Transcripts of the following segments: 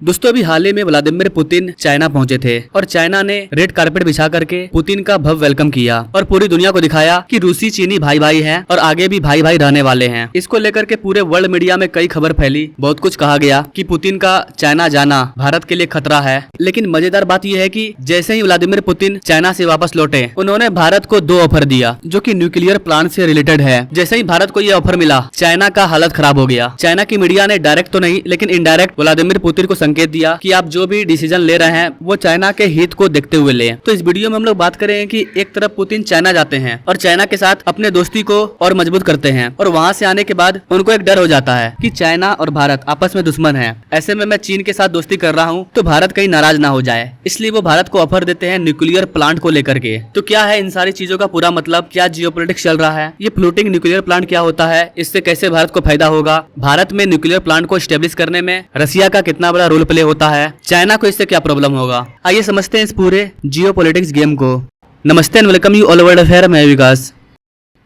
दोस्तों अभी हाल ही में व्लादिमीर पुतिन चाइना पहुंचे थे और चाइना ने रेड कारपेट बिछा करके पुतिन का भव्य वेलकम किया और पूरी दुनिया को दिखाया कि रूसी चीनी भाई भाई हैं और आगे भी भाई भाई रहने वाले हैं। इसको लेकर के पूरे वर्ल्ड मीडिया में कई खबर फैली, बहुत कुछ कहा गया कि पुतिन का चाइना जाना भारत के लिए खतरा है। लेकिन मजेदार बात यह है कि जैसे ही व्लादिमीर पुतिन चाइना से वापस लौटे, उन्होंने भारत को 2 ऑफर दिया जो कि न्यूक्लियर प्लांट से रिलेटेड है। जैसे ही भारत को ये ऑफर मिला, चाइना का हालत खराब हो गया। चाइना की मीडिया ने डायरेक्ट तो नहीं लेकिन इनडायरेक्ट व्लादिमीर पुतिन को संकेत दिया कि आप जो भी डिसीजन ले रहे हैं वो चाइना के हित को देखते हुए लें। तो इस वीडियो में हम लोग बात करेंगे कि एक तरफ पुतिन चाइना जाते हैं और चाइना के साथ अपने दोस्ती को और मजबूत करते हैं और वहाँ से आने के बाद उनको एक डर हो जाता है कि चाइना और भारत आपस में दुश्मन है। ऐसे में मैं चीन के साथ दोस्ती कर रहा हूँ तो भारत कहीं नाराज ना हो जाए, इसलिए वो भारत को ऑफर देते हैं न्यूक्लियर प्लांट को लेकर के। तो क्या है इन सारी चीजों का पूरा मतलब, क्या जियोपॉलिटिक्स चल रहा है, ये फ्लोटिंग न्यूक्लियर प्लांट क्या होता है, इससे कैसे भारत को फायदा होगा, भारत में न्यूक्लियर प्लांट को स्टेब्लिश करने में रसिया का कितना बड़ा रोल प्ले होता है, चाइना को इससे क्या प्रॉब्लम होगा। आइए समझते हैं इस पूरे जियोपॉलिटिक्स गेम को। नमस्ते and welcome you all world affair, मैं विकास।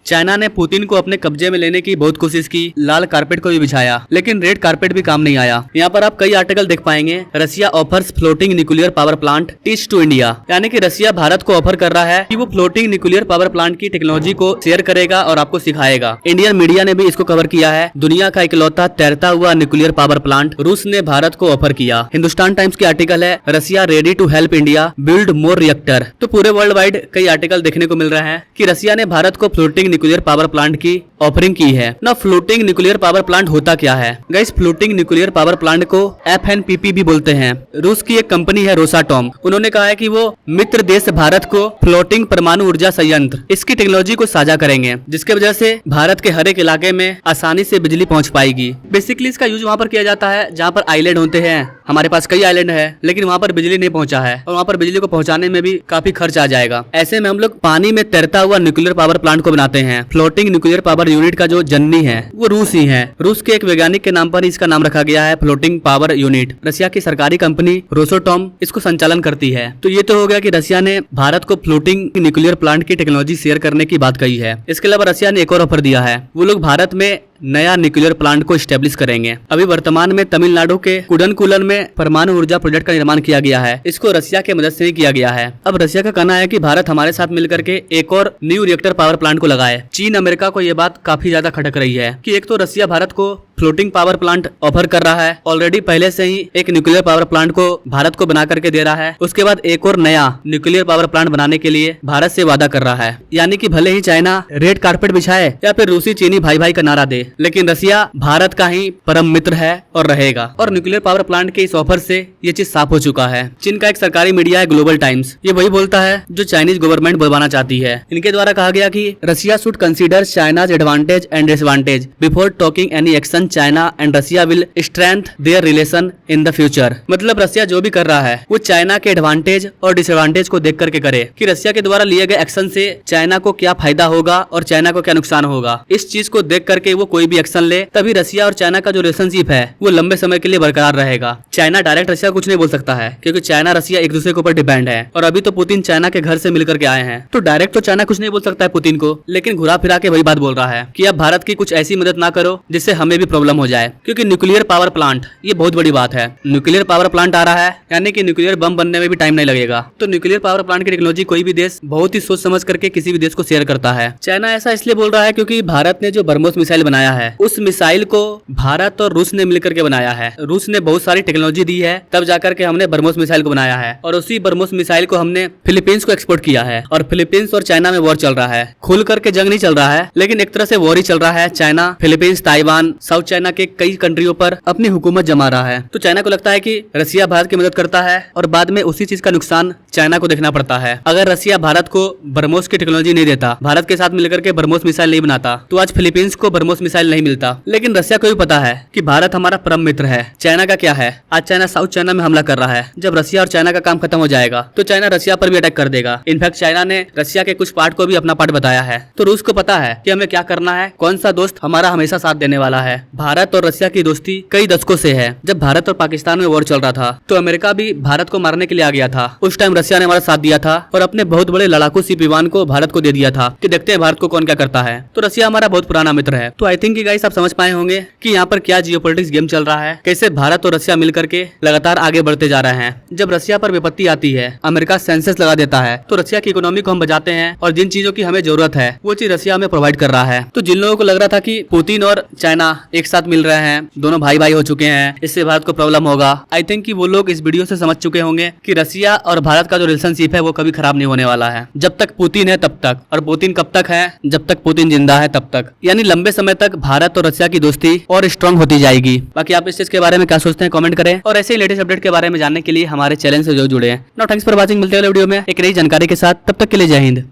चाइना ने पुतिन को अपने कब्जे में लेने की बहुत कोशिश की, लाल कारपेट को भी बिछाया, लेकिन रेड कारपेट भी काम नहीं आया। यहाँ पर आप कई आर्टिकल देख पाएंगे, Russia offers floating nuclear power plant tech to India, यानी कि रसिया भारत को ऑफर कर रहा है कि वो फ्लोटिंग न्यूक्लियर पावर प्लांट की टेक्नोलॉजी को शेयर करेगा और आपको सिखाएगा। इंडियन मीडिया ने भी इसको कवर किया है। दुनिया का इकलौता तैरता हुआ न्यूक्लियर पावर प्लांट रूस ने भारत को ऑफर किया। हिंदुस्तान टाइम्स की आर्टिकल है, Russia ready to help India build more reactor. तो पूरे वर्ल्ड वाइड कई आर्टिकल देखने को मिल रहे हैं कि रसिया ने भारत को फ्लोटिंग न्यूक्लियर पावर प्लांट की ऑफरिंग की है ना। फ्लोटिंग न्यूक्लियर पावर प्लांट होता क्या है guys? Floating nuclear power plant को FNPP भी बोलते हैं। रूस की एक कंपनी है रोसाटॉम, उन्होंने कहा है कि वो मित्र देश भारत को फ्लोटिंग परमाणु ऊर्जा संयंत्र इसकी टेक्नोलॉजी को साझा करेंगे, जिसके वजह से भारत के हर एक इलाके में आसानी से बिजली पहुंच पाएगी। बेसिकली इसका यूज वहाँ पर किया जाता है जहाँ पर आइलैंड होते हैं। हमारे पास कई आइलैंड है लेकिन वहाँ पर बिजली नहीं पहुंचा है और वहाँ पर बिजली को पहुंचाने में भी काफी खर्च आ जाएगा। ऐसे में हम लोग पानी में तैरता हुआ न्यूक्लियर पावर प्लांट को बनाते हैं। फ्लोटिंग न्यूक्लियर पावर यूनिट का जो जननी है वो रूस ही है। रूस के एक वैज्ञानिक के नाम पर इसका नाम रखा गया है फ्लोटिंग पावर यूनिट। रसिया की सरकारी कंपनी रोसोटॉम इसको संचालन करती है। तो ये तो हो गया कि रसिया ने भारत को फ्लोटिंग न्यूक्लियर प्लांट की टेक्नोलॉजी शेयर करने की बात कही है। इसके अलावा रसिया ने एक और ऑफर दिया है, वो लोग भारत में नया न्यूक्लियर प्लांट को स्टेब्लिश करेंगे। अभी वर्तमान में तमिलनाडु के कुडनकुलन में परमाणु ऊर्जा प्रोजेक्ट का निर्माण किया गया है। इसको रसिया की मदद से ही किया गया है। अब रसिया का कहना है कि भारत हमारे साथ मिलकर के एक और न्यू रिएक्टर पावर प्लांट को लगाए। चीन अमेरिका को ये बात काफी ज्यादा खटक रही है कि एक तो रसिया भारत को फ्लोटिंग पावर प्लांट ऑफर कर रहा है, ऑलरेडी पहले से ही एक न्यूक्लियर पावर प्लांट को भारत को बना करके दे रहा है, उसके बाद एक और नया न्यूक्लियर पावर प्लांट बनाने के लिए भारत से वादा कर रहा है। यानी कि भले ही चाइना रेड कारपेट बिछाए या फिर रूसी चीनी भाई भाई का नारा दे, लेकिन रसिया भारत का ही परम मित्र है और रहेगा। और न्यूक्लियर पावर प्लांट के इस ऑफर से ये चीज साफ हो चुका है। चीन का एक सरकारी मीडिया है ग्लोबल टाइम्स, ये वही बोलता है जो चाइनीज गवर्नमेंट बोलवाना चाहती है। इनके द्वारा कहा गया कि Russia should consider China's advantage and disadvantage before talking any action. China and Russia will strength their relation in the future. मतलब रसिया जो भी कर रहा है वो चाइना के एडवांटेज और डिसएडवांटेज को देख करके करे कि रसिया के द्वारा लिए गए एक्शन से चाइना को क्या फायदा होगा और चाइना को क्या नुकसान होगा। इस चीज को देख करके वो कोई भी एक्शन ले, तभी रसिया और चाइना का जो रिलेशनशिप है वो लंबे समय के लिए बरकरार रहेगा। चाइना डायरेक्ट रसिया कुछ नहीं बोल सकता है क्योंकि चाइना रसिया एक दूसरे के ऊपर डिपेंड है। और अभी तो पुतिन चाइना के घर से मिलकर के आए हैं, तो डायरेक्ट तो चाइना कुछ नहीं बोल सकता है पुतिन को, लेकिन घुरा फिरा के वही बात बोल रहा है कि अब भारत की कुछ ऐसी मदद ना करो जिससे हमें भी प्रॉब्लम हो जाए। क्योंकि न्यूक्लियर पावर प्लांट ये बहुत बड़ी बात है। न्यूक्लियर पावर प्लांट आ रहा है यानी कि न्यूक्लियर बम बनने में भी टाइम नहीं लगेगा। तो न्यूक्लियर पावर प्लांट की टेक्नोलॉजी कोई भी देश बहुत ही सोच समझ करके किसी भी देश को शेयर करता है। चाइना ऐसा इसलिए बोल रहा है क्योंकि भारत ने जो ब्रह्मोस मिसाइल बनाया है उस मिसाइल को भारत और रूस ने मिलकर के बनाया है। रूस ने बहुत सारी टेक्नोलॉजी दी है, तब जाकर के हमने ब्रह्मोस मिसाइल को बनाया है और उसी ब्रह्मोस मिसाइल को हमने फिलीपींस को एक्सपोर्ट किया है। और फिलीपींस और चाइना में वॉर चल रहा है, खुल करके जंग नहीं चल रहा है लेकिन एक तरह से वॉर ही चल रहा है। China Philippines Taiwan south China के कई कंट्रियों पर अपनी हुकूमत जमा रहा है। तो चाइना को लगता है कि रसिया भारत की मदद करता है और बाद में उसी चीज का नुकसान चाइना को देखना पड़ता है। अगर रसिया भारत को ब्रह्मोस की टेक्नोलॉजी नहीं देता, भारत के साथ मिलकर के ब्रह्मोस मिसाइल नहीं बनाता, तो आज फिलीपींस को ब्रह्मोस मिसाइल नहीं मिलता। लेकिन रसिया को भी पता है कि भारत हमारा परम मित्र है। चाइना का क्या है, आज चाइना साउथ चाइना में हमला कर रहा है। जब रसिया और चाइना का काम खत्म हो जाएगा तो चाइना रसिया पर भी अटैक कर देगा। इनफैक्ट चाइना ने रसिया के कुछ पार्ट को भी अपना पार्ट बताया है। तो रूस को पता है कि हमें क्या करना है, कौन सा दोस्त हमारा हमेशा साथ देने वाला है। भारत और रसिया की दोस्ती कई दशकों से है। जब भारत और पाकिस्तान में वॉर चल रहा था तो अमेरिका भी भारत को मारने के लिए आ गया था। उस टाइम रसिया ने हमारा साथ दिया था और अपने बहुत बड़े लड़ाकू सिप विमान को भारत को दे दिया था कि देखते हैं भारत को कौन क्या करता है। तो रसिया हमारा बहुत पुराना मित्र है। तो आई थिंक गाइस आप समझ पाए होंगे कि यहाँ पर क्या जियोपॉलिटिक्स गेम चल रहा है, कैसे भारत और रसिया मिलकर के लगातार आगे बढ़ते जा रहे हैं। जब रसिया पर विपत्ति आती है, अमेरिका सेंसेस लगा देता है, तो रसिया की इकोनॉमी को हम बचाते हैं और जिन चीजों की हमें जरूरत है वो चीज रसिया हमें प्रोवाइड कर रहा है। तो जिन लोगों को लग रहा था कि पुतिन और चाइना एक साथ मिल रहे हैं, दोनों भाई भाई हो चुके हैं, इससे भारत को प्रॉब्लम होगा, आई थिंक कि वो लोग इस वीडियो से समझ चुके होंगे कि रसिया और भारत का जो रिलेशनशिप है वो कभी खराब नहीं होने वाला है। जब तक पुतिन है तब तक, और पुतिन कब तक है, जब तक पुतिन जिंदा है तब तक, यानी लंबे समय तक भारत और रसिया की दोस्ती और स्ट्रांग होती जाएगी। बाकी आप इस चीज के बारे में क्या सोचते हैं कमेंट करें, और ऐसे ही लेटेस्ट अपडेट के बारे में जानने के लिए हमारे चैनल से जो जुड़े हैं। नाउ थैंक्स फॉर वाचिंग, मिलते हैं अगले वीडियो में एक नई जानकारी के साथ, तब तक के लिए जय हिंद।